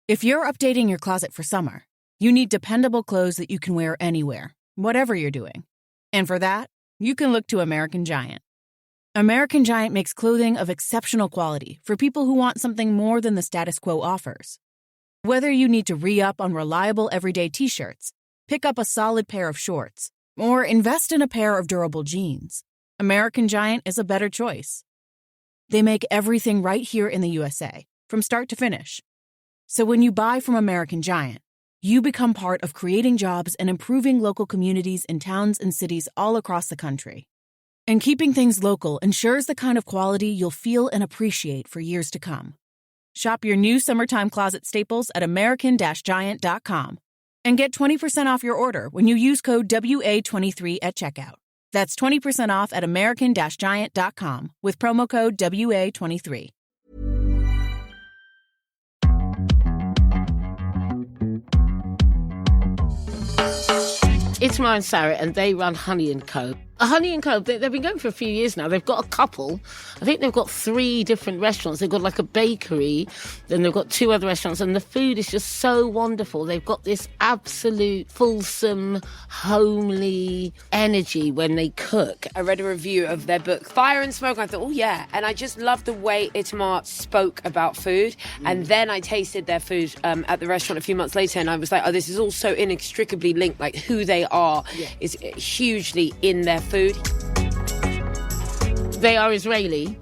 If you're updating your closet for summer, you need dependable clothes that you can wear anywhere, whatever you're doing. And for that, you can look to American Giant. American Giant makes clothing of exceptional quality for people who want something more than the status quo offers. Whether you need to re-up on reliable everyday t-shirts, pick up a solid pair of shorts, or invest in a pair of durable jeans, American Giant is a better choice. They make everything right here in the USA, from start to finish. So when you buy from American Giant, you become part of creating jobs and improving local communities in towns and cities all across the country. And keeping things local ensures the kind of quality you'll feel and appreciate for years to come. Shop your new summertime closet staples at american-giant.com and get 20% off your order when you use code WA23 at checkout. That's 20% off at american-giant.com with promo code WA23. Itamar and Sarit, and they run Honey & Co. Honey & Co, they've been going for a few years now. They've got a couple. I think they've got 3 different restaurants. They've got like a bakery, then they've got 2 other restaurants, and the food is just so wonderful. They've got this absolute fulsome, homely energy when they cook. I read a review of their book, Fire and Smoke, and I thought, oh yeah. And I just loved the way Itamar spoke about food. And then I tasted their food at the restaurant a few months later, and I was like, oh, this is all so inextricably linked. Like, who they are is hugely in their food. They are Israeli,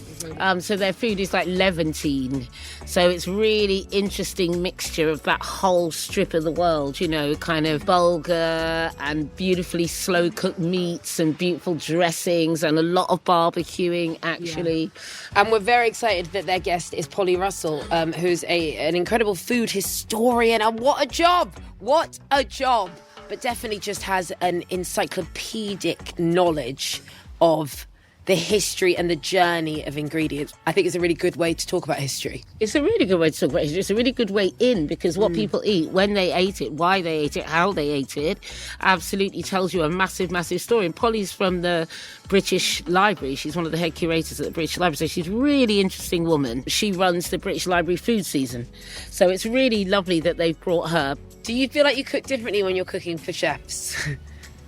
so their food is like Levantine. So it's really interesting mixture of that whole strip of the world, you know, kind of bulgur and beautifully slow-cooked meats and beautiful dressings and a lot of barbecuing, actually. Yeah. And we're very excited that their guest is Polly Russell, who's an incredible food historian. And what a job! What a job! But definitely just has an encyclopedic knowledge of the history and the journey of ingredients. I think it's a really good way to talk about history. It's a really good way to talk about history. It's a really good way in, because what people eat, when they ate it, why they ate it, how they ate it, absolutely tells you a massive, massive story. And Polly's from the British Library. She's one of the head curators at the British Library, so she's a really interesting woman. She runs the British Library food season. So it's really lovely that they've brought her. Do you feel like you cook differently when you're cooking for chefs?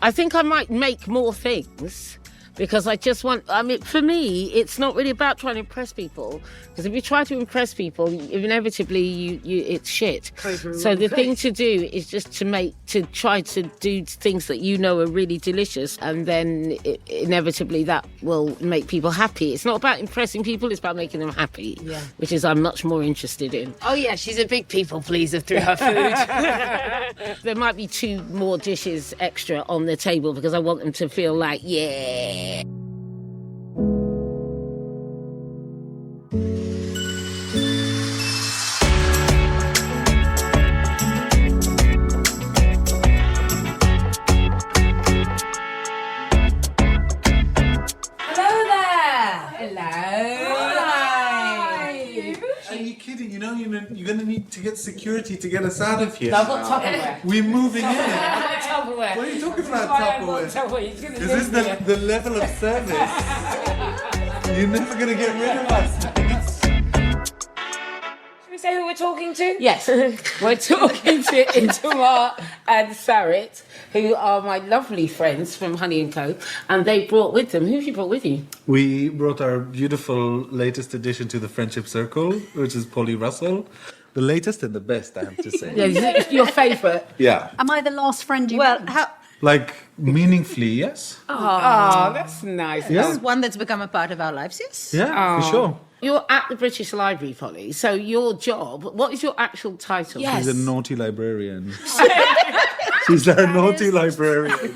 I think I might make more things, because I just want, I mean, for me, it's not really about trying to impress people, because if you try to impress people, inevitably you it's shit. So the thing to do is just to try to do things that you know are really delicious, and then inevitably that will make people happy. It's not about impressing people, it's about making them happy, which is I'm much more interested in. Oh yeah, she's a big people pleaser through her food. There might be 2 more dishes extra on the table, because I want them to feel like, yeah. You're going to need to get security to get us out of here. No, I've got Tupperware. We're moving in. I've got Tupperware. What are you talking about, Tupperware? Is this the level of service? You're never going to get rid of us. Should we say who we're talking to? Yes. We're talking to Itamar and Sarit, who are my lovely friends from Honey & Co. And they brought with them, who have you brought with you? We brought our beautiful latest addition to the Friendship Circle, which is Polly Russell. The latest and the best, I have to say. Yeah, it's your favourite. Yeah. Am I the last friend you met? Like, meaningfully, yes. Oh, that's nice. Yeah. That's one that's become a part of our lives, yes? Yeah, for sure. You're at the British Library, Polly, so your job, what is your actual title? Yes. She's a naughty librarian. She's our naughty librarian.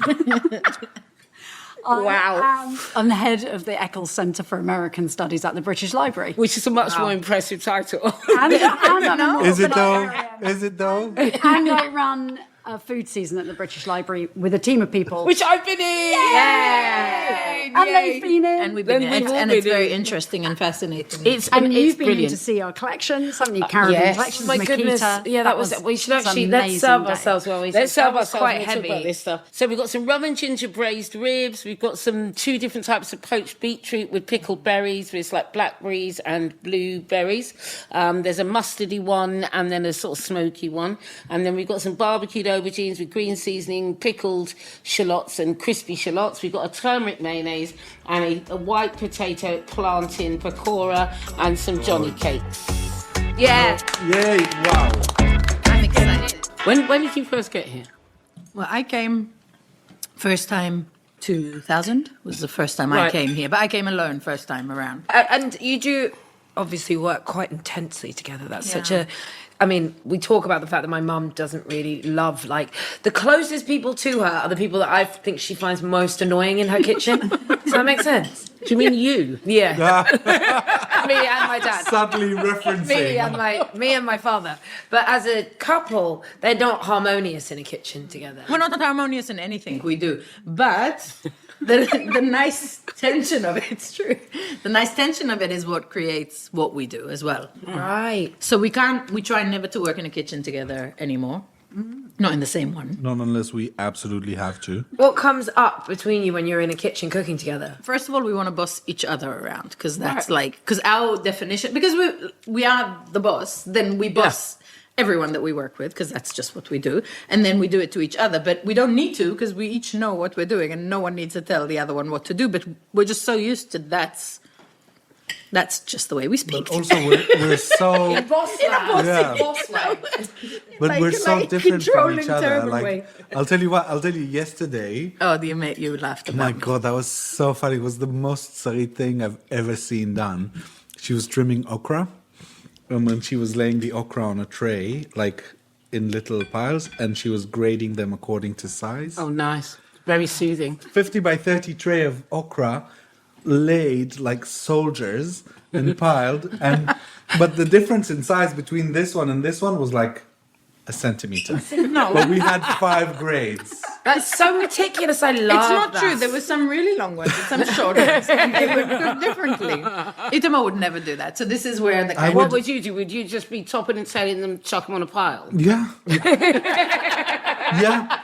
Wow. I'm the head of the Eccles Centre for American Studies at the British Library. Which is a much more impressive title. And Is it though? Is it though? And I run a food season at the British Library with a team of people. Which I've been in. Yay! And they've been in. And we've been in. And it's very interesting and fascinating. And you've been in brilliant. to see our collections, haven't you? Caravan collections, My Miquita. goodness. Yeah, that was. We should actually let's serve ourselves while we. Let's serve that was ourselves quite when we talk heavy. about this stuff. So we've got some rum and ginger braised ribs. We've got some 2 different types of poached beetroot with pickled berries. It's like blackberries and blueberries. There's a mustardy one and then a sort of smoky one. And then we've got some barbecued aubergines with green seasoning, pickled shallots and crispy shallots. We've got a turmeric mayonnaise and a white potato plantain pakora and some Johnny cakes. Yeah. Yay! Wow. I'm excited. When did you first get here? Well, I came first time 2000 was the first time I Right. came here, but I came alone first time around. And you do obviously work quite intensely together. That's such a. I mean, we talk about the fact that my mum doesn't really love, like, the closest people to her are the people that I think she finds most annoying in her kitchen. Does that make sense? Do you mean you? Yeah. Me and my dad. Subtly referencing. Me and my father. But as a couple, they're not harmonious in a kitchen together. We're not harmonious in anything we do, but the nice tension of it, it's true. The nice tension of it is what creates what we do as well. Right. So we try never to work in a kitchen together anymore. Not in the same one. Not unless we absolutely have to. What comes up between you when you're in a kitchen cooking together? First of all, we want to boss each other around because that's because our definition, because we are the boss, then we boss everyone that we work with because that's just what we do. And then we do it to each other, but we don't need to because we each know what we're doing and no one needs to tell the other one what to do. But we're just so used to that's just the way we speak. But also, we're so. Boss But we're so different from each other. terrible Like, way. I'll tell you yesterday. Oh, you laughed about My me. God, that was so funny. It was the most Sarit thing I've ever seen done. She was trimming okra. And when she was laying the okra on a tray, like in little piles, and she was grading them according to size. Oh, nice. Very soothing. 50 by 30 tray of okra laid like soldiers and piled. But the difference in size between this one and this one was like a centimeter. No. But we had 5 grades. That's so meticulous. I love It's not that. true. There were some really long ones and some short ones, and they were cooked differently. Itamar would never do that. So this is where the kind What would you do? Would you just be topping and tailing them, chuck them on a pile? Yeah. Yeah.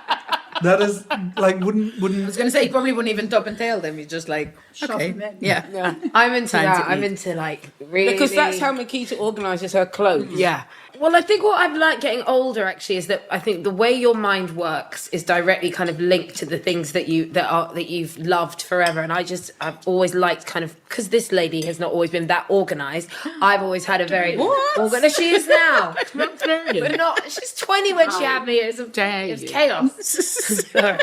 That is like wouldn't. I was going to say, you probably wouldn't even top and tail them. You just like, okay, yeah. I'm into Time that. to I'm eat. into like really Because that's how Miquita organises her clothes. Yeah. Well, I think what I've liked getting older actually is that I think the way your mind works is directly kind of linked to the things that you've loved forever. And I've always liked kind of because this lady has not always been that organised. I've always had a very organised. She is now, but not. She's 20 when she had me. It was chaos. Sorry.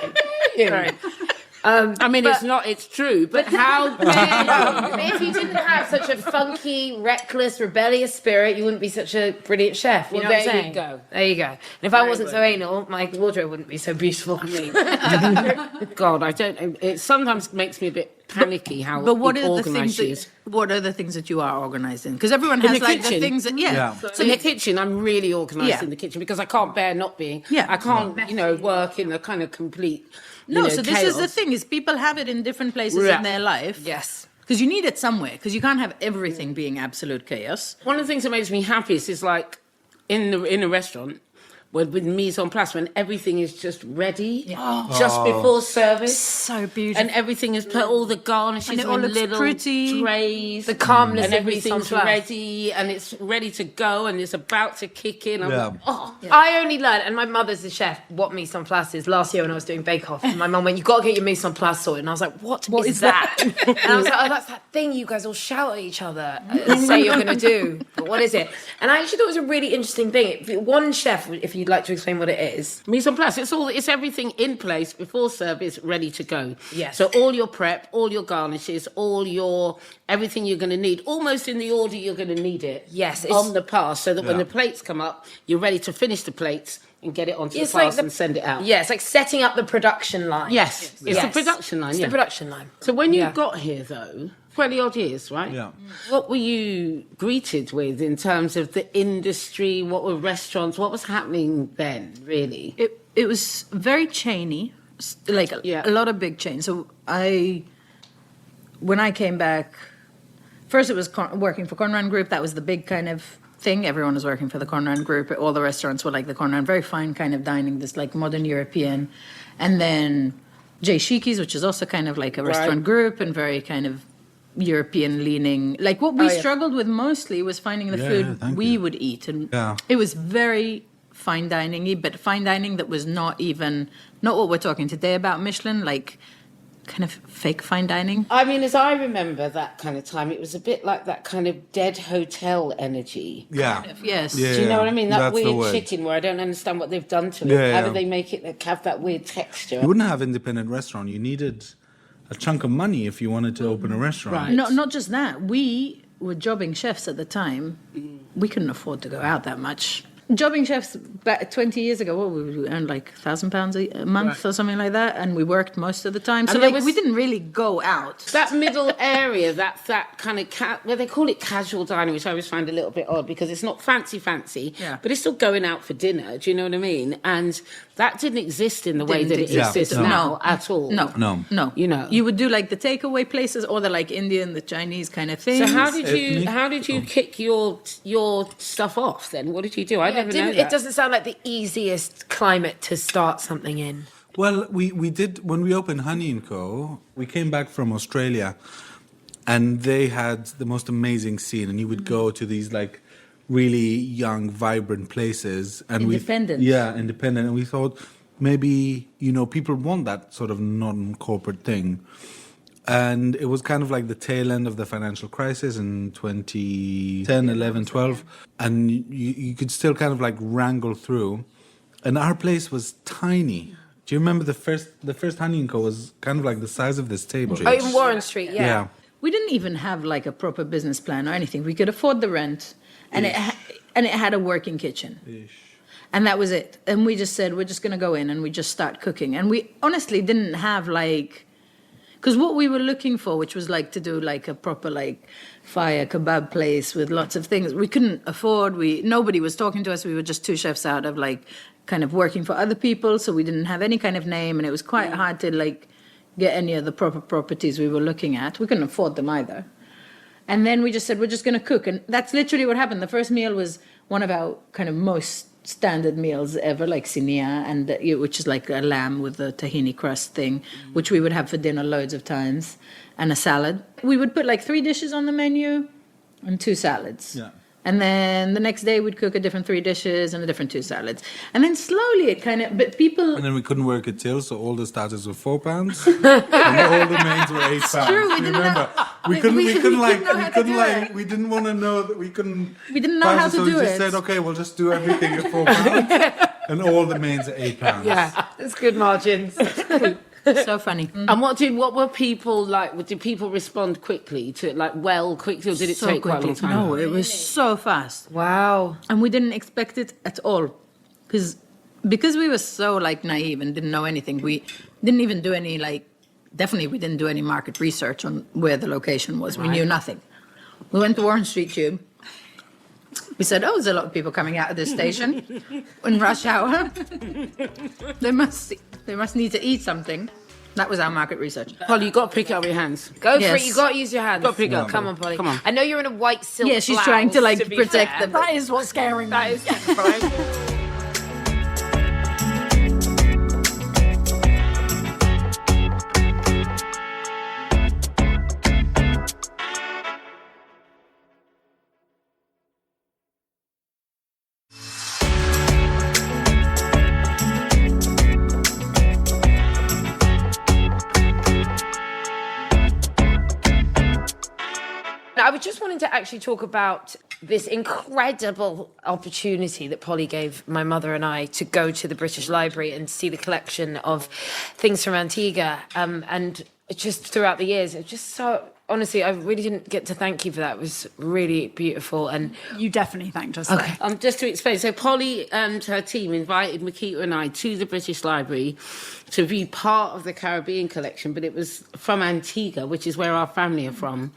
I mean, it's true, but how dare you? If you didn't have such a funky, reckless, rebellious spirit, you wouldn't be such a brilliant chef. You know what I'm there you saying? go. There you go. And if I wasn't so anal, my wardrobe wouldn't be so beautiful. God, I don't know. It sometimes makes me a bit panicky how But what are the organised things? she is. What are the things that you are organised in? Because everyone In has the like kitchen? the things that So in the kitchen, I'm really organised Yeah. in the kitchen because I can't bear not being. Yeah. I can't, work in a kind of complete. So this is the chaos. thing: is people have it in different places Yeah. in their life. Yes. Because you need it somewhere. Because you can't have everything being absolute chaos. One of the things that makes me happiest is like in a restaurant with mise en place when everything is just ready, just before service. So beautiful. And everything is put all the garnishes And it all in looks little pretty. trays. The calmness and of mise en everything's place. ready and it's ready to go and it's about to kick in. I'm like, I only learned, and my mother's the chef, what mise en place is last year when I was doing Bake Off. And my mum went, "You've got to get your mise en place sorted." And I was like, what is that? And I was like, "Oh, that's that thing you guys all shout at each other and say you're going to do. But what is it?" And I actually thought it was a really interesting thing. One chef, if you'd like to explain what it is. mise en place. It's everything in place before service, ready to go. Yes. So all your prep, all your garnishes, everything you're going to need, almost in the order you're going to need it. Yes, on the pass, so that when the plates come up, you're ready to finish the plates and get it onto the pass and send it out. Yeah, it's like setting up the production line. Yes, it's the production line. It's yeah. the production line. So when you got here, though, 20 odd years, right? Yeah. What were you greeted with in terms of the industry? What were restaurants? What was happening then, really? It it was very chainy, like a lot of big chains. So when I came back, first it was working for Conran Group. That was the big kind of thing. Everyone was working for the Conran Group. All the restaurants were like the Conran, very fine kind of dining, this like modern European. And then Jay Shiki's, which is also kind of like a restaurant group and very kind of European leaning. Like what we struggled with mostly was finding the food we would eat. And it was very fine dining-y, but fine dining that was not what we're talking today about Michelin, like kind of fake fine dining. I mean, as I remember that kind of time, it was a bit like that kind of dead hotel energy. Yeah. Kind of, yes. Yeah, Do you know what I mean? That that's weird chicken where I don't understand what they've done to it. Yeah, How do they make it have that weird texture? You wouldn't have independent restaurant. You needed a chunk of money if you wanted to open a restaurant. Right. Not just that. We were jobbing chefs at the time. We couldn't afford to go out that much. Jobbing chefs back 20 years ago, we earned like £1,000 a month or something like that, and we worked most of the time. So like, we didn't really go out. That middle area, that kind of well, they call it casual dining, which I always find a little bit odd because it's not fancy, but it's still going out for dinner. Do you know what I mean? And that didn't exist in the way that it exists now at all. No. You know, you would do like the takeaway places or the like Indian, the Chinese kind of thing. So how did you kick your stuff off then? What did you do? I never know that. It doesn't sound like the easiest climate to start something in. Well, we did, when we opened Honey & Co., we came back from Australia and they had the most amazing scene, and you would go to these like really young, vibrant places. And independent. Independent. And we thought maybe, people want that sort of non-corporate thing. And it was kind of like the tail end of the financial crisis in 2010, 11, 12. And you could still kind of like wrangle through. And our place was tiny. Do you remember the first Honey & Co. was kind of like the size of this table? Oh, in Warren Street, yeah. We didn't even have like a proper business plan or anything. We could afford the rent, and it had a working kitchen. And that was it. And we just said, we're just going to go in and we just start cooking. And we honestly didn't have like... Because what we were looking for, which was like to do like a proper like fire kebab place with lots of things, we couldn't afford. Nobody was talking to us. We were just two chefs out of like kind of working for other people, so we didn't have any kind of name, and it was quite hard to like get any of the proper properties we were looking at. We couldn't afford them either. And then we just said, we're just going to cook, and that's literally what happened. The first meal was one of our kind of most standard meals ever, like sinia, and which is like a lamb with a tahini crust thing, which we would have for dinner loads of times, and a salad. We would put like 3 dishes on the menu and 2 salads. Yeah. And then the next day we'd cook a different 3 dishes and a different 2 salads. And then slowly it kind of, but people... And then we couldn't work it till, so all the starters were £4 and all the mains were £8. True, we didn't remember? We didn't want to know that we couldn't... We didn't know how to do it. So we just said, okay, we'll just do everything at £4 and all the mains are £8. Yeah, that's good margins. So funny. And what were people like? Did people respond quickly to it, like quickly, or did it take quite a long time? No, it was so fast. Wow. And we didn't expect it at all. Because we were so like naive and didn't know anything, we didn't even do any definitely we didn't do any market research on where the location was. Right. We knew nothing. We went to Warren Street Tube. We said, there's a lot of people coming out of this station in rush hour. They must need to eat something. That was our market research. Polly, you got to pick it up with your hands. Go for it. You got to use your hands. Got to pick it up. Come on, Polly. Come on. I know you're in a white silk blouse. Yeah, she's trying to protect them. That is what's scaring me. That is terrifying. I was just wanting to actually talk about this incredible opportunity that Polly gave my mother and I to go to the British Library and see the collection of things from Antigua. And just throughout the years, it just so... Honestly, I really didn't get to thank you for that. It was really beautiful. And you definitely thanked us. Okay. Just to explain, so Polly and her team invited Miquita and I to the British Library to be part of the Caribbean collection, but it was from Antigua, which is where our family are from.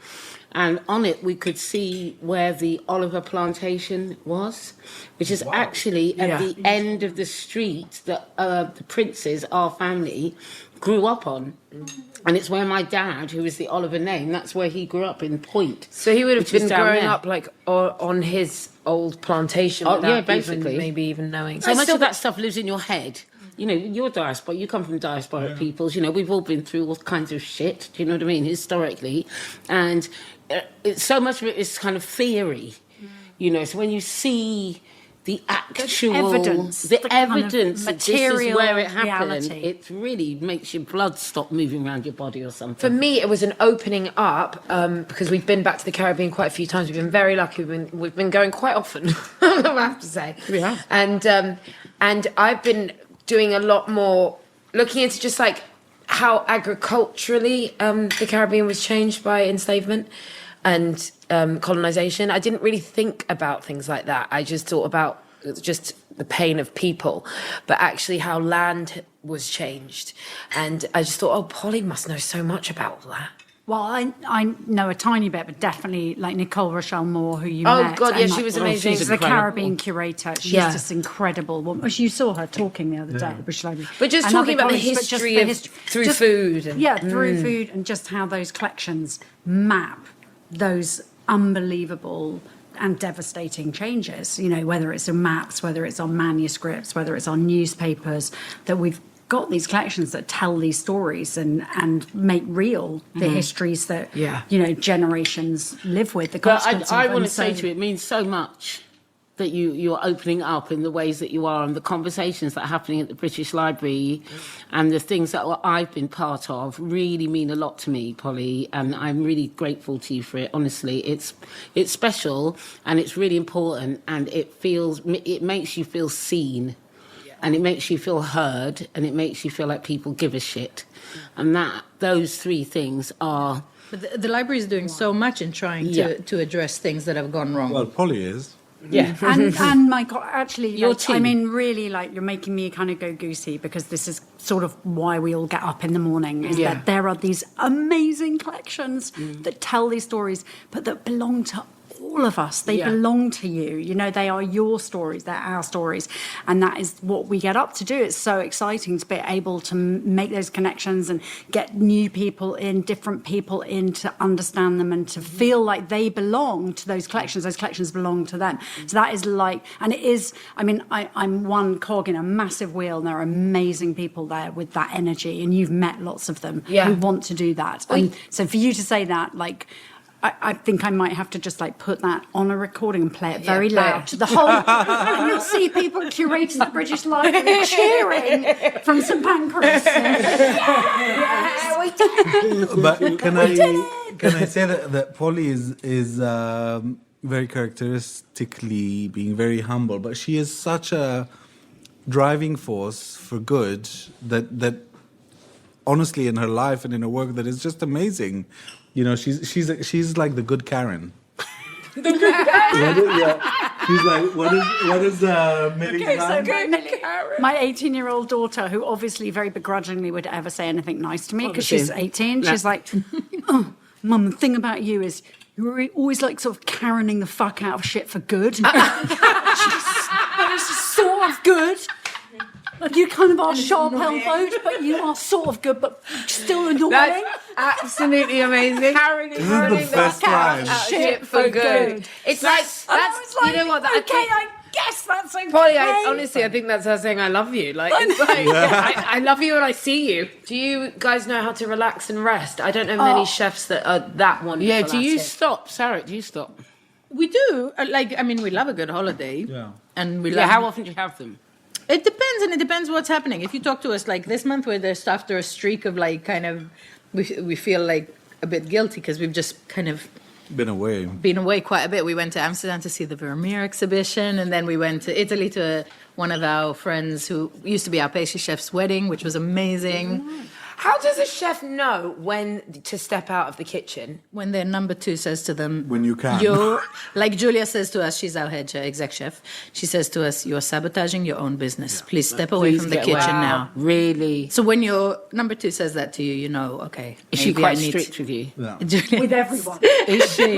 and on it we could see where the Oliver plantation was, which is actually at the end of the street that the princes, our family, grew up on. And it's where my dad, who is the Oliver name, that's where he grew up, in Point. So he would have which is been down growing there. up like on his old plantation without maybe even knowing. So much of that stuff lives in your head. You know, you're diaspora, you come from diasporic peoples. You know, we've all been through all kinds of shit, do you know what I mean, historically. And so much of it is kind of theory. You know, so when you see the actual evidence, the kind of that this is material where it happened, reality. it really makes your blood stop moving around your body or something. For me, it was an opening up because we've been back to the Caribbean quite a few times. We've been very lucky. We've been going quite often, I have to say. Yeah. And I've been doing a lot more, looking into just like how agriculturally the Caribbean was changed by enslavement and colonization. I didn't really think about things like that. I just thought about just the pain of people, but actually how land was changed. And I just thought, oh, Polly must know so much about all that. Well, I know a tiny bit, but definitely like Nicole Rochelle Moore, who you Oh, met. God, yeah, and, she was she's amazing. She's the incredible. Caribbean curator. She's Yeah. just incredible. Well, you saw her talking the other day at the British Library. But just And talking other about the colleagues, but just history the of through just- food. And, through food, and just how those collections map those unbelievable and devastating changes, you know, whether it's on maps, whether it's on manuscripts, whether it's on newspapers, that we've got these collections that tell these stories and make real the histories that, you know, generations live with, the But consequences I of them. want to say to you, it means so much that you're opening up in the ways that you are, and the conversations that are happening at the British Library and the things that I've been part of really mean a lot to me, Polly, and I'm really grateful to you for it. Honestly, it's special and it's really important, and it makes you feel seen, and it makes you feel heard, and it makes you feel like people give a shit, and those three things are. But the library is doing so much in trying to address things that have gone wrong. Well, Polly is. Yeah. And Michael, actually, Your like, I team. mean, really, like, you're making me kind of go goosey, because this is sort of why we all get up in the morning, is that there are these amazing collections that tell these stories, but that belong to all of us. They belong to you. You know, they are your stories. They're our stories. And that is what we get up to do. It's so exciting to be able to make those connections and get new people in, different people in, to understand them and to feel like they belong to those collections. Those collections belong to them. So that is like, and it is, I mean, I'm one cog in a massive wheel, and there are amazing people there with that energy. And you've met lots of them who want to do that. And so for you to say that, like, I think I might have to just like put that on a recording and play it very loud to the whole. And you'll see people curating the British Library cheering from St Pancras. But can I say that Polly is very characteristically being very humble, but she is such a driving force for good that honestly in her life and in her work that is just amazing. You know, she's like the good Karen. The good Karen. She's like, what is Millie's line? My 18-year-old daughter, who obviously very begrudgingly would ever say anything nice to me because she's 18, she's like, oh, Mum, the thing about you is you're always like sort of Karening the fuck out of shit for good. But it's sort of good. Like, you kind of are sharp-elbowed, but you are sort of good, but still annoying. That's absolutely amazing. This is the best line. Shit for good. It's like, that's, you know what? I guess that's okay. Polly, honestly, I think that's her saying I love you. Like, it's like I love you when I see you. Do you guys know how to relax and rest? I don't know many chefs that are that wonderful. Yeah, do you at it. stop, Sarit? Do you stop? We do. We love a good holiday. Yeah. And we Yeah, love... how often do you have them? It depends, and it depends what's happening. If you talk to us like this month, where there's after a streak of like kind of, we feel like a bit guilty because we've just kind of Been away. been away quite a bit. We went to Amsterdam to see the Vermeer exhibition, and then we went to Italy to one of our friends who used to be our pastry chef's wedding, which was amazing. How does a chef know when to step out of the kitchen? When their number 2 says to them, When you can. You're, like Julia says to us, she's our head exec chef. She says to us, you're sabotaging your own business. Please step away from the kitchen now. Really? So when your number 2 says that to you, you know, okay. Is she maybe quite I need strict with you? Yeah. Julia, With everyone. Is she?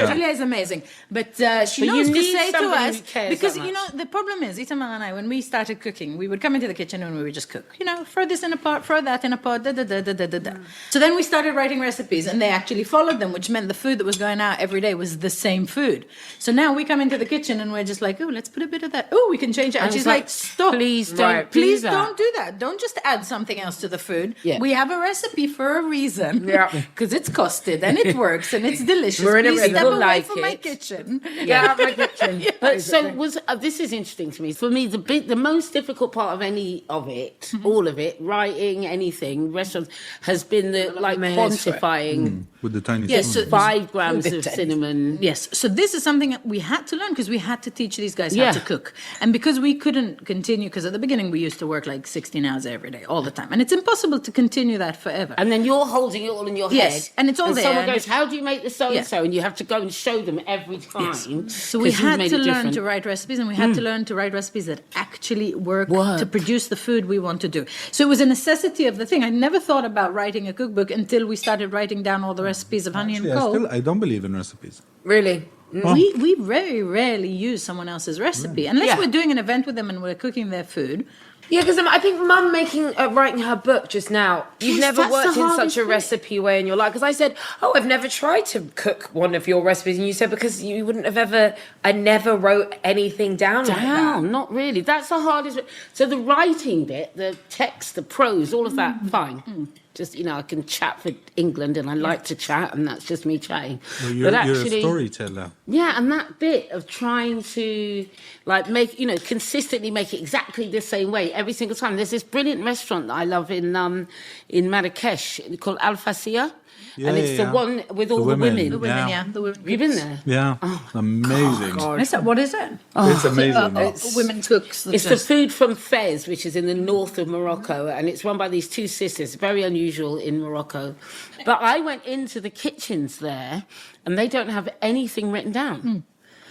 Julia is amazing, but she But knows you to need say to somebody us who cares because that you know the problem is Itamar and I, when we started cooking, we would come into the kitchen and we would just cook. You know, throw this in a pot, throw that in a pot, da da da da da da. So then we started writing recipes, and they actually followed them, which meant the food that was going out every day was the same food. So now we come into the kitchen and we're just like, oh, let's put a bit of that. Oh, we can change it. And And she's it's like, like, stop, please don't do please that. don't do that. Don't just add something else to the food. Yeah. We have a recipe for a reason. Yeah. Because it's costed and it works and it's delicious. We're in a Please rhythm. step We'll away like from my it. kitchen. Get out of my kitchen. But so was this is interesting to me. For me, the most difficult part of any of it, all of it, writing anything, restaurants, has been the like quantifying. With the tiny Yes, spoon. so- 5 grams of cinnamon. Yes, so this is something that we had to learn because we had to teach these guys Yeah. how to cook. And because we couldn't continue, because at the beginning we used to work like 16 hours every day, all the time. And it's impossible to continue that forever. And then you're holding it all in your Yes, head. and it's all there, Someone and goes, it- how do you make this so-and-so? And you have to go and show them every time. So we 'cause you've had made to it learn different. to write recipes, and we had to learn to write recipes that actually work Work. to produce the food we want to do. So it was a necessity of the thing. I never thought about writing a cookbook until we started writing down all the recipes of honey and coal. I don't believe in recipes. Really? We very rarely use someone else's recipe unless Yeah. we're doing an event with them and we're cooking their food. Yeah, because I think Mum writing her book just now. You've Yes, never that's worked the in hardest such a bit. recipe way in your life. Because I said, "Oh, I've never tried to cook one of your recipes," and you said because you wouldn't have ever. I never wrote anything down. Like that. Down, not really. That's the hardest bit. So the writing bit, the text, the prose, all of that, fine. Just, I can chat for England and I like to chat and that's just me chatting. Well, But you're a storyteller. Yeah, and that bit of trying to like make, consistently make it exactly the same way every single time. There's this brilliant restaurant that I love in Marrakesh called Al Fasia. Yeah, and it's yeah, the yeah. one with all the women. women. The women, Yeah. yeah. The women Have you been there? Yeah. Amazing. What is it? It's amazing. Women cooks. It's the food from Fez, which is in the north of Morocco, and it's run by these 2 sisters, very unusual in Morocco. But I went into the kitchens there, and they don't have anything written down.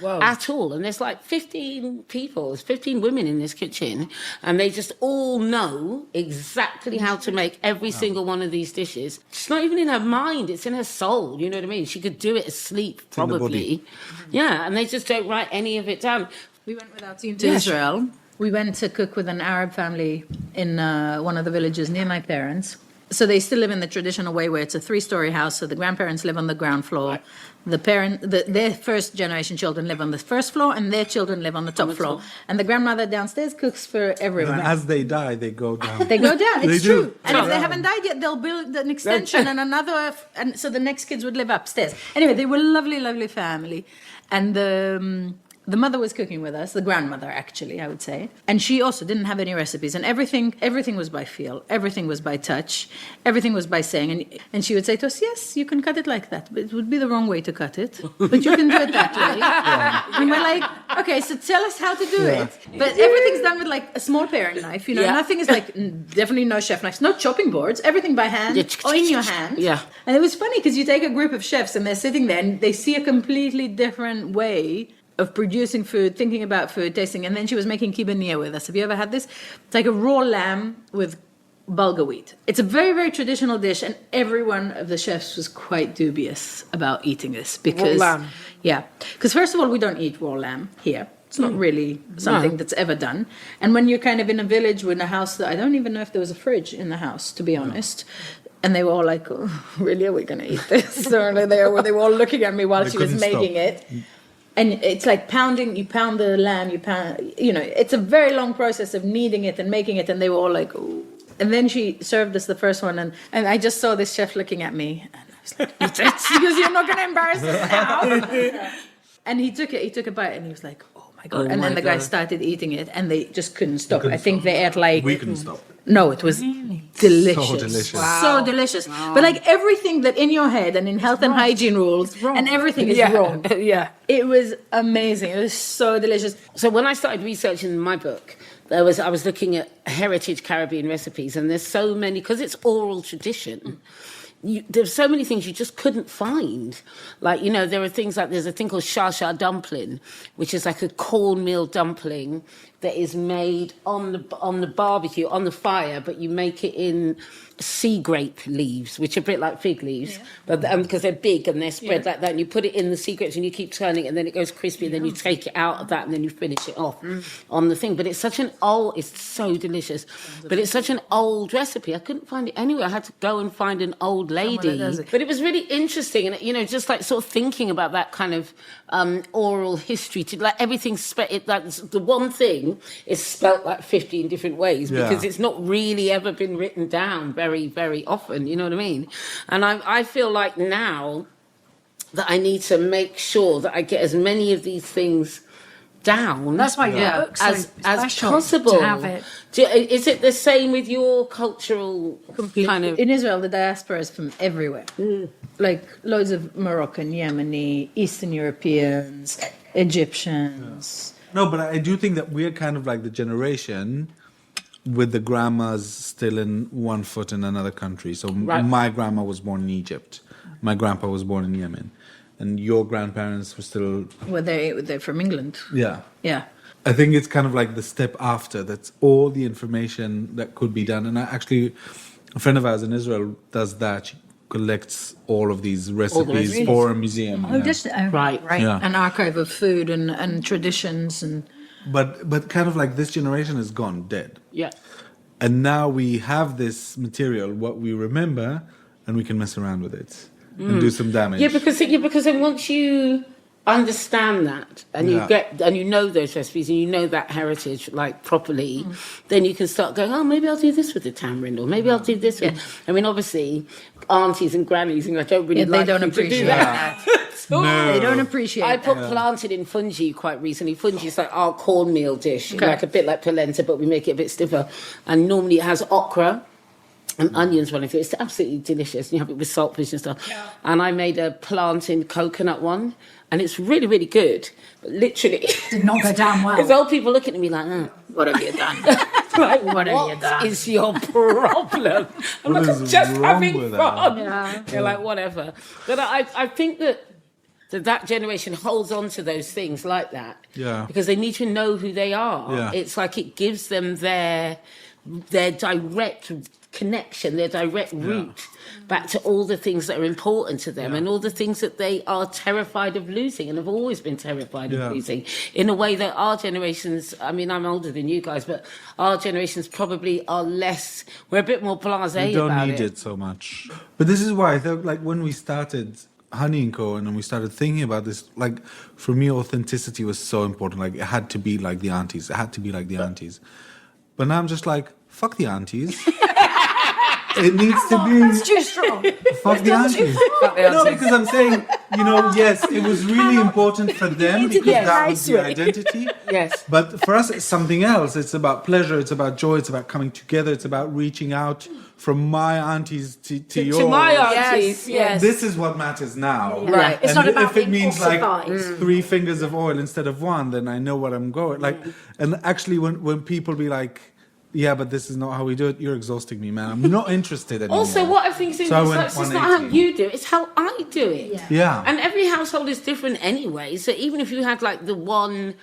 At all. And there's like 15 people, there's 15 women in this kitchen, and they just all know exactly how to make every single one of these dishes. It's not even in her mind, it's in her soul, you know what I mean? She could do it asleep, in the probably. Yeah, and they just don't write any of it down. We went with our team to Israel. We went to cook with an Arab family in one of the villages near my parents. So they still live in the traditional way where it's a 3-story house. So the grandparents live on the ground floor. Their first generation children live on the first floor, and their children live on the top floor. And the grandmother downstairs cooks for everyone. And as they die, they go down. They go down. It's They do. true. And if they Yeah. haven't died yet, they'll build an extension and another, and so the next kids would live upstairs. Anyway, they were a lovely, lovely family, and the mother was cooking with us, the grandmother actually, I would say, and she also didn't have any recipes, and everything was by feel, everything was by touch, everything was by saying, and she would say to us, yes, you can cut it like that, but it would be the wrong way to cut it, but you can do it that way. And we're like, okay, so tell us how to do it. But everything's done with like a small paring knife, nothing is like, definitely no chef knives, no chopping boards, everything by hand or in your hand. Yeah. And it was funny because you take a group of chefs and they're sitting there and they see a completely different way of producing food, thinking about food, tasting. And then she was making kibania with us. Have you ever had this? It's like a raw lamb with bulgur wheat. It's a very, very traditional dish, and every one of the chefs was quite dubious about eating this because, Raw lamb. yeah, because first of all, we don't eat raw lamb here. It's not really something that's ever done. And when you're kind of in a village with a house that I don't even know if there was a fridge in the house, to be honest. And they were all like, oh, really, are we going to eat this? Or they were all looking at me while They she was couldn't making stop. it. And it's like you pound the lamb, it's a very long process of kneading it and making it. And they were all like, ooh. And then she served us the first one. And I just saw this chef looking at me. And I was like, eat it, because you're not going to embarrass us now. And he took a bite and he was like, oh my God. Oh and then my the guys God. started eating it and they just couldn't stop. I think they ate like... We couldn't stop. No, it was delicious. So delicious. So delicious. But like everything that in your head and in health and hygiene rules and everything is wrong. Yeah. It was amazing. It was so delicious. So when I started researching my book, I was looking at heritage Caribbean recipes, and there's so many, because it's oral tradition. There's so many things you just couldn't find. Like, you know, there are things like, there's a thing called sha dumpling, which is like a cornmeal dumpling that is made on the barbecue, on the fire, but you make it in sea grape leaves, which are a bit like fig leaves, but because they're big and they're spread like that, and you put it in the sea grapes and you keep turning it, and then it goes crispy, and then you take it out of that, and then you finish it off on the thing. But it's so delicious, but it's such an old recipe. I couldn't find it anywhere. I had to go and find an old lady. But it was really interesting, and, you know, just like sort of thinking about that kind of oral history, to like everything's like the one thing is spelt like 15 different ways, because it's not really ever been written down very, very often, you know what I mean? And I feel like now that I need to make sure that I get as many of these things down. That's why your book's so as possible. To have it. Is it the same with your cultural kind of... In Israel, the diaspora is from everywhere. Like loads of Moroccan, Yemeni, Eastern Europeans, Egyptians. No, but I do think that we're kind of like the generation with the grandmas still in one foot in another country. So my grandma was born in Egypt. My grandpa was born in Yemen. And your grandparents were still... Well, they're from England. Yeah. Yeah. I think it's kind of like the step after. That's all the information that could be done. And actually, a friend of ours in Israel does that. She collects all of these recipes for a museum. Oh, just right. Yeah. An archive of food and traditions and... But kind of like this generation is gone, dead. Yeah. And now we have this material, what we remember, and we can mess around with it and do some damage. Yeah, because then once you understand that and you know those recipes and you know that heritage like properly, then you can start going, oh, maybe I'll do this with the tamarind, or maybe I'll do this with... I mean, obviously, aunties and grannies, and I don't really like they don't you to appreciate do that. No. They don't appreciate I put plantain in fungi quite recently. Fungi is like our cornmeal dish, like a bit like polenta, but we make it a bit stiffer. And normally it has okra and onions running through it. It's absolutely delicious. And you have it with saltfish and stuff. Yeah. And I made a plantain coconut one, and it's really, really good. But literally... Did not go down well. There's old people looking at me like, oh, what have you done? like, what is your problem? I'm like, I'm just having fun. Yeah. They're like, whatever. But I think that generation holds on to those things like that. Yeah. Because they need to know who they are. Yeah. It's like it gives them their direct connection, their direct route back to all the things that are important to them and all the things that they are terrified of losing and have always been terrified of losing, in a way that our generations, I mean, I'm older than you guys, but our generations probably are less, we're a bit more blasé about it. We don't need it so much. But this is why I thought, like, when we started Honey & Co. and we started thinking about this, like, for me, authenticity was so important. Like, it had to be like the aunties. It had to be like the aunties. But now I'm just like, fuck the aunties. It needs to be... That's too strong. Fuck the aunties. No, because I'm saying, you know, yes, it was really important for them because that was the identity. Yes. But for us, it's something else. It's about pleasure. It's about joy. It's about coming together. It's about reaching out from my aunties to yours. To my aunties, yes. This is what matters now. Yeah. Right. It's and not about if it being means like ossified. 3 fingers of oil instead of 1, then I know what I'm going. Like, and actually, when people be like, yeah, but this is not how we do it, you're exhausting me, man. I'm not interested anymore. Also, what I think is interesting, it's not how you do it, it's how I do it. Yeah. And every household is different anyway. So even if you had like the one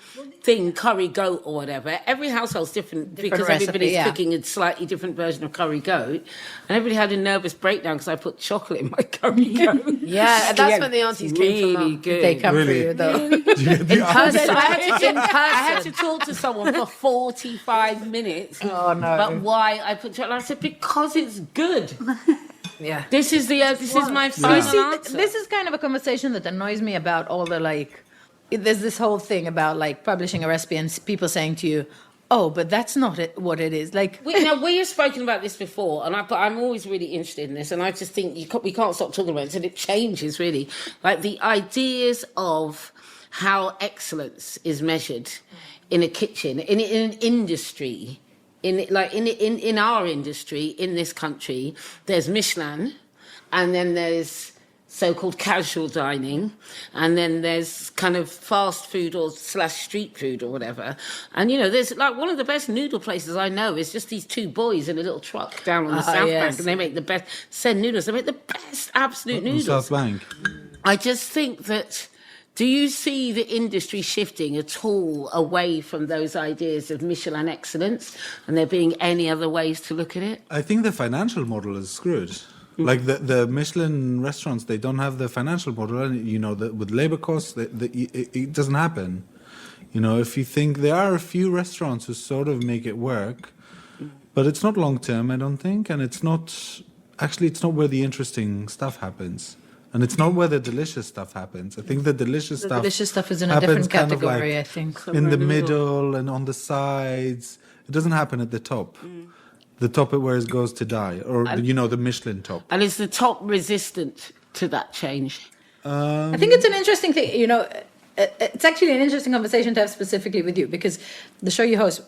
thing, curry goat or whatever, every household's different because recipe, everybody's cooking a slightly different version of curry goat. And everybody had a nervous breakdown because I put chocolate in my curry goat. Yeah, and that's when the aunties came from. Good. They come for you, though. In person, I had to talk to someone for 45 minutes. Oh, no. But why I put chocolate? I said, because it's good. Yeah. This is my final answer. This is kind of a conversation that annoys me about all the, like, there's this whole thing about, like, publishing a recipe and people saying to you, oh, but that's not what it is. Like, we have spoken about this before, and I'm always really interested in this, and I just think we can't stop talking about it until it changes, really. Like, the ideas of how excellence is measured in a kitchen, in an industry, in our industry, in this country, there's Michelin, and then there's so-called casual dining, and then there's kind of fast food or / street food or whatever. And there's like one of the best noodle places I know is just these two boys in a little truck down on the South Bank, and they make the best noodles. They make the best absolute noodles. South Bank. I just think that. Do you see the industry shifting at all away from those ideas of Michelin excellence, and there being any other ways to look at it? I think the financial model is screwed. Like the Michelin restaurants, they don't have the financial model. And, with labor costs, it doesn't happen. If you think there are a few restaurants who sort of make it work, but it's not long term, I don't think, and it's not where the interesting stuff happens. And it's not where the delicious stuff happens. I think the delicious stuff is in a different kind of category, like I think. in the middle and on the sides. It doesn't happen at the top. The top where it goes to die, or the Michelin top. And is the top resistant to that change? I think it's an interesting thing. It's actually an interesting conversation to have specifically with you, because the show you host,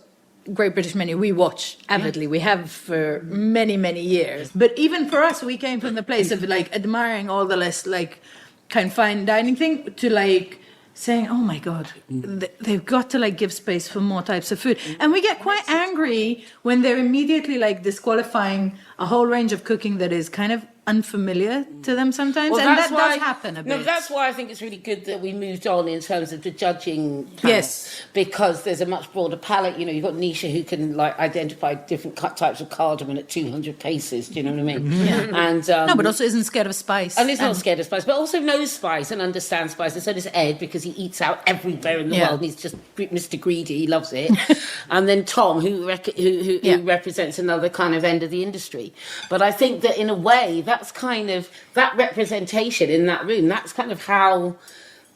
Great British Menu, we watch avidly. We have for many, many years. But even for us, we came from the place of like admiring all the less like kind of fine dining thing to like saying, oh my God, they've got to like give space for more types of food. And we get quite angry when they're immediately like disqualifying a whole range of cooking that is kind of unfamiliar to them sometimes. Well, and that does happen a bit. No, that's why I think it's really good that we moved on in terms of the judging panel. Yes. Because there's a much broader palette. You've got Nisha who can like identify different types of cardamom at 200 paces. Do you know what I mean? Yeah. And no, but also isn't scared of spice. And is not scared of spice, but also knows spice and understands spice. And so does Ed, because he eats out everywhere in the world. And he's just Mr. Greedy. He loves it. And then Tom, who represents another kind of end of the industry. But I think that in a way, that's kind of that representation in that room. That's kind of how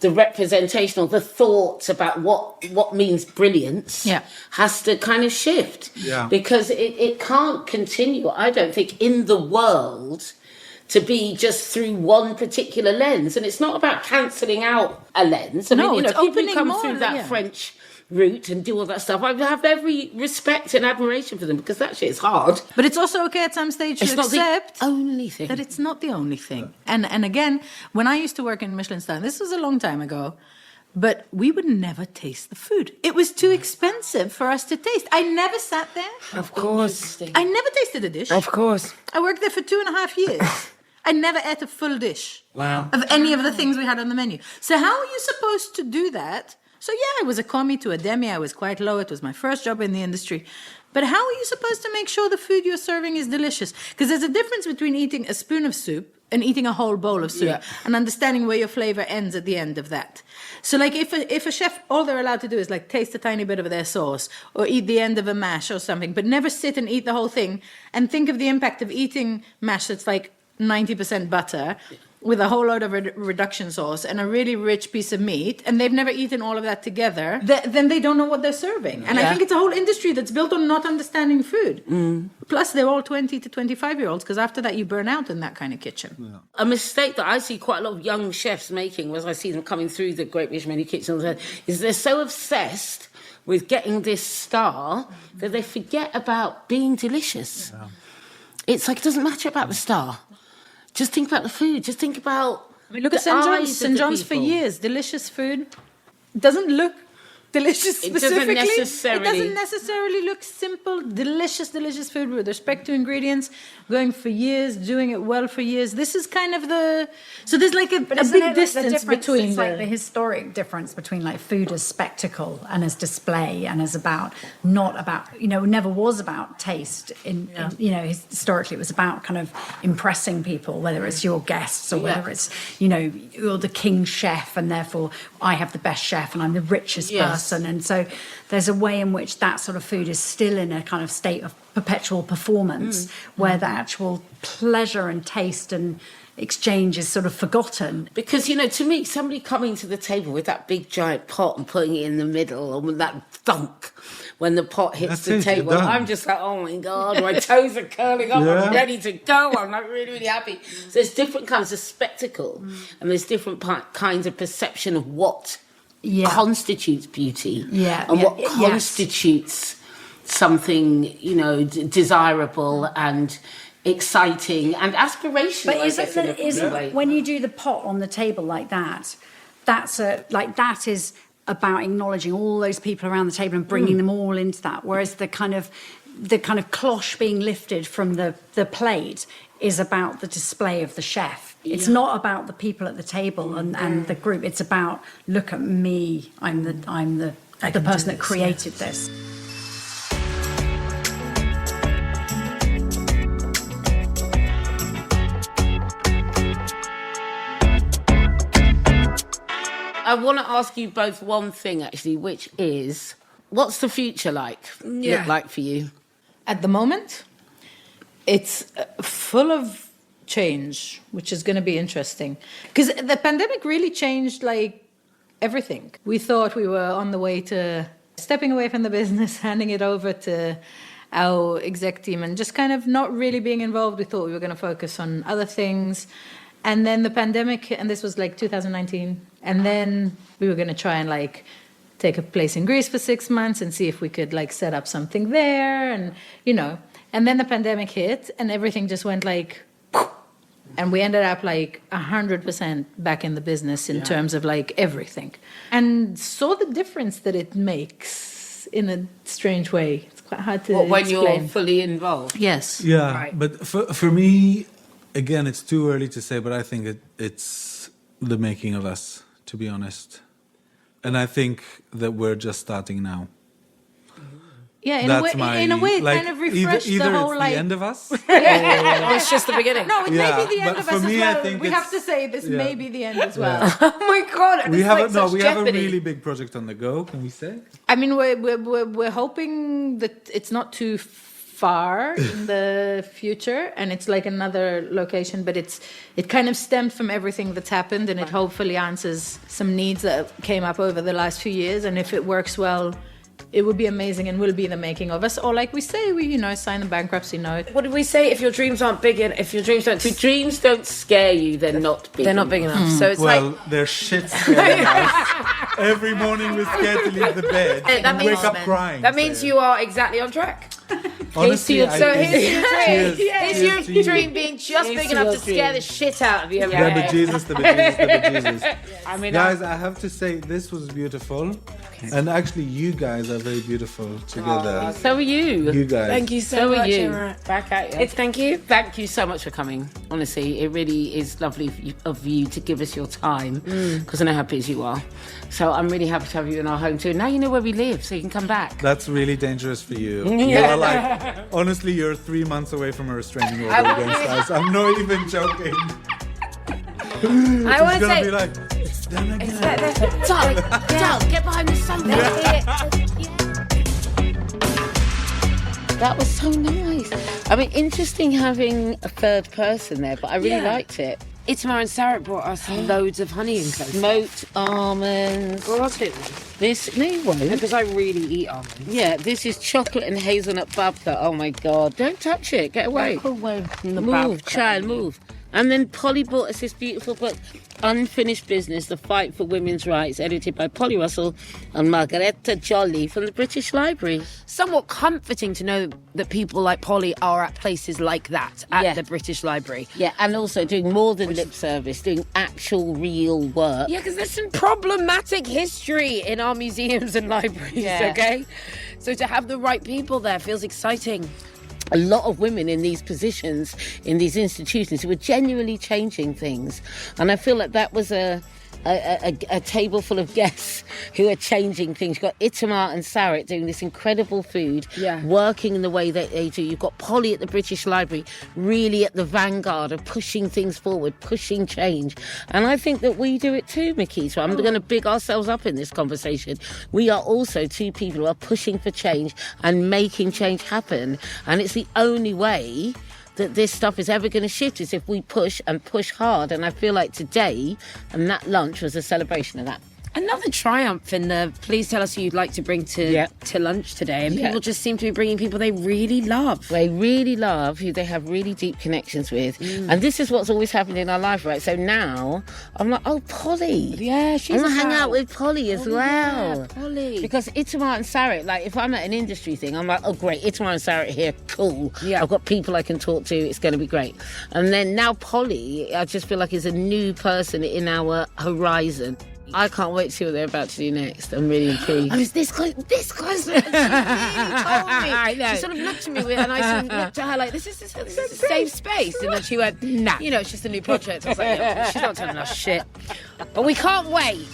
the representation or the thoughts about what means brilliance has to kind of shift. Yeah. Because it can't continue, I don't think, in the world to be just through one particular lens. And it's not about cancelling out a lens. I mean, it's people opening come more, through that French route and do all that stuff. I have every respect and admiration for them, because that shit is hard. But it's also okay at some stage to accept the only thing. that it's not the only thing. And again, when I used to work in Michelin star, this was a long time ago, but we would never taste the food. It was too expensive for us to taste. I never sat there. Of course. I never tasted a dish. Of course. I worked there for 2.5 years. I never ate a full dish of any of the things we had on the menu. So how are you supposed to do that? So I was a commie to a demi. I was quite low. It was my first job in the industry. But how are you supposed to make sure the food you're serving is delicious? Because there's a difference between eating a spoon of soup and eating a whole bowl of soup and understanding where your flavor ends at the end of that. So like if a chef, all they're allowed to do is like taste a tiny bit of their sauce or eat the end of a mash or something, but never sit and eat the whole thing and think of the impact of eating mash that's like 90% butter with a whole load of reduction sauce and a really rich piece of meat, and they've never eaten all of that together, then they don't know what they're serving. And I think it's a whole industry that's built on not understanding food. Plus, they're all 20 to 25-year-olds, because after that, you burn out in that kind of kitchen. Yeah. A mistake that I see quite a lot of young chefs making, as I see them coming through the Great British Menu kitchen, is they're so obsessed with getting this star that they forget about being delicious. Yeah. It's like, it doesn't matter about the star. Just think about the food. Just think about look at St. John's. St. John's for years. Delicious food. Doesn't look delicious specifically. It doesn't necessarily look simple. Delicious food with respect to ingredients. Going for years, doing it well for years. This is kind of the... So there's like a big distance between... It's like the historic difference between like food as spectacle and as display and as not about, never was about taste. Historically it was about kind of impressing people, whether it's your guests or whether it's, you're the king chef and therefore I have the best chef and I'm the richest person. And so there's a way in which that sort of food is still in a kind of state of perpetual performance where the actual pleasure and taste and exchange is sort of forgotten. Because, to me, somebody coming to the table with that big giant pot and putting it in the middle, and with that thunk when the pot hits the table, I'm just like, oh my God, my toes are curling up, I'm ready to go, I'm like really, really happy. So there's different kinds of spectacle and there's different kinds of perception of what constitutes beauty and what constitutes something, desirable and exciting and aspirational. But I guess, in a way. when you do the pot on the table like that, that is about acknowledging all those people around the table and bringing them all into that. Whereas the kind of cloche being lifted from the plate is about the display of the chef. It's not about the people at the table and the group. It's about, look at me. I'm the person that created this. I want to ask you both one thing, actually, which is, what's the future look like for you? At the moment, it's full of change, which is going to be interesting. Because the pandemic really changed, everything. We thought we were on the way to stepping away from the business, handing it over to our exec team, and just kind of not really being involved. We thought we were going to focus on other things. And then the pandemic, and this was 2019, and then we were going to try and take a place in Greece for 6 months and see if we could set up something there, and and then the pandemic hit and everything just went and we ended up 100% back in the business in terms of everything, and saw the difference that it makes in a strange way. It's quite hard to when explain. you're fully involved. Yes. Yeah, Right. but for me, again, it's too early to say, but I think it's the making of us, to be honest. And I think that we're just starting now. Yeah, in That's a way, it kind of refreshed either the whole it's the end of us. It's just the beginning. No, it may be the end but of for us me, as I well. think We have to say this may be the end as well. Oh my God! We it's have like such we have a jeopardy. really big project on the go. Can we say? I mean, we're hoping that it's not too far in the future, and it's another location, but it kind of stemmed from everything that's happened, and it hopefully answers some needs that came up over the last few years. And if it works well, it would be amazing and will be the making of us. Or like we say, we sign the bankruptcy note. What did we say? If your dreams aren't big enough, if your dreams don't, If your dreams don't scare you, they're not big. they're not big enough. So it's They're shit scared of us. Every morning we're scared to leave the bed That and means- wake up crying. that means you are exactly on track. Honestly, So here's your dream. Cheers Here's to your you. dream being just Here's big to enough your to scare dream. the shit out of you. The bejesus, the bejesus, the bejesus. I mean, Guys, I have to say, this was beautiful. And actually, you guys are very beautiful together. so are you. You guys. Thank you so So are much, you. Emma. Back at you. Thank you. Thank you so much for coming. Honestly, it really is lovely of you to give us your time, because I know how busy you are. So I'm really happy to have you in our home too. Now you know where we live, so you can come back. That's really dangerous for you. You are honestly, you're 3 months away from a restraining order against us. I'm not even joking. I want It's to gonna say. be like, then again. Darling, get behind the sunlight. That was so nice. I mean, interesting having a third person there, but I really liked it. Itamar and Sarit brought us loads of honey and clove. Smoked almonds. Well, I'll take one. This, no, you won't. Because I really eat almonds. Yeah, this is chocolate and hazelnut babka. Oh my God. Don't touch it. Get away. Away from the Move, child, move. And then Polly brought us this beautiful book, Unfinished Business, The Fight for Women's Rights, edited by Polly Russell and Margaretta Jolly from the British Library. Somewhat comforting to know that people like Polly are at places like that, at the British Library. Yeah, and also doing more than lip service, doing actual real work. Yeah, because there's some problematic history in our museums and libraries, okay? So to have the right people there feels exciting. A lot of women in these positions, in these institutions, who were genuinely changing things. And I feel like that was a table full of guests who are changing things. You've got Itamar and Sarit doing this incredible food, working in the way that they do. You've got Polly at the British Library, really at the vanguard of pushing things forward, pushing change. And I think that we do it too, Mickey. So I'm going to big ourselves up in this conversation. We are also two people who are pushing for change and making change happen. And it's the only way that this stuff is ever going to shift is if we push and push hard. And I feel like today, and that lunch was a celebration of that. Another triumph in the please tell us who you'd like to bring to lunch today. And people just seem to be bringing people they really love. They really love, who they have really deep connections with. And this is what's always happened in our life, right? So now I'm like, oh, Polly. Yeah, she's I'm going to hang out with Polly as well. Yeah, Polly. Because Itamar and Sarit, like if I'm at an industry thing, I'm like, oh, great, Itamar and Sarit here, cool. Yeah. I've got people I can talk to, it's going to be great. And then now Polly, I just feel like is a new person in our horizon. I can't wait to see what they're about to do next. I'm really intrigued. I was this close. She really told me. I know. She sort of looked at me and I sort of looked at her like, this is a safe space. And then she went, nah. You know, it's just a new project. I was like, yeah, she's not telling us shit. But we can't wait.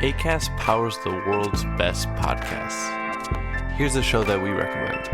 Acast powers the world's best podcasts. Here's a show that we recommend.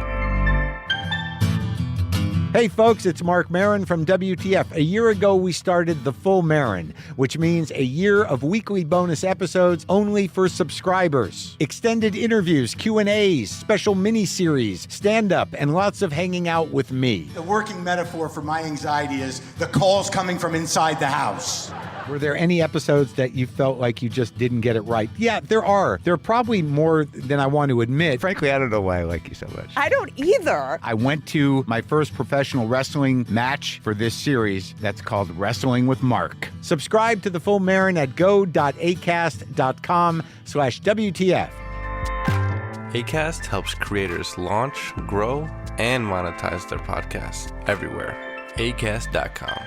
Hey folks, it's Mark Maron from WTF. A year ago, we started The Full Maron, which means a year of weekly bonus episodes only for subscribers. Extended interviews, Q&As, special mini-series, stand-up, and lots of hanging out with me. The working metaphor for my anxiety is the calls coming from inside the house. Were there any episodes that you felt like you just didn't get it right? Yeah, there are. There are probably more than I want to admit. Frankly, I don't know why I like you so much. I don't either. I went to my first professional wrestling match for this series that's called Wrestling with Mark. Subscribe to The Full Maron at go.acast.com/WTF. Acast helps creators launch, grow, and monetize their podcasts everywhere. Acast.com.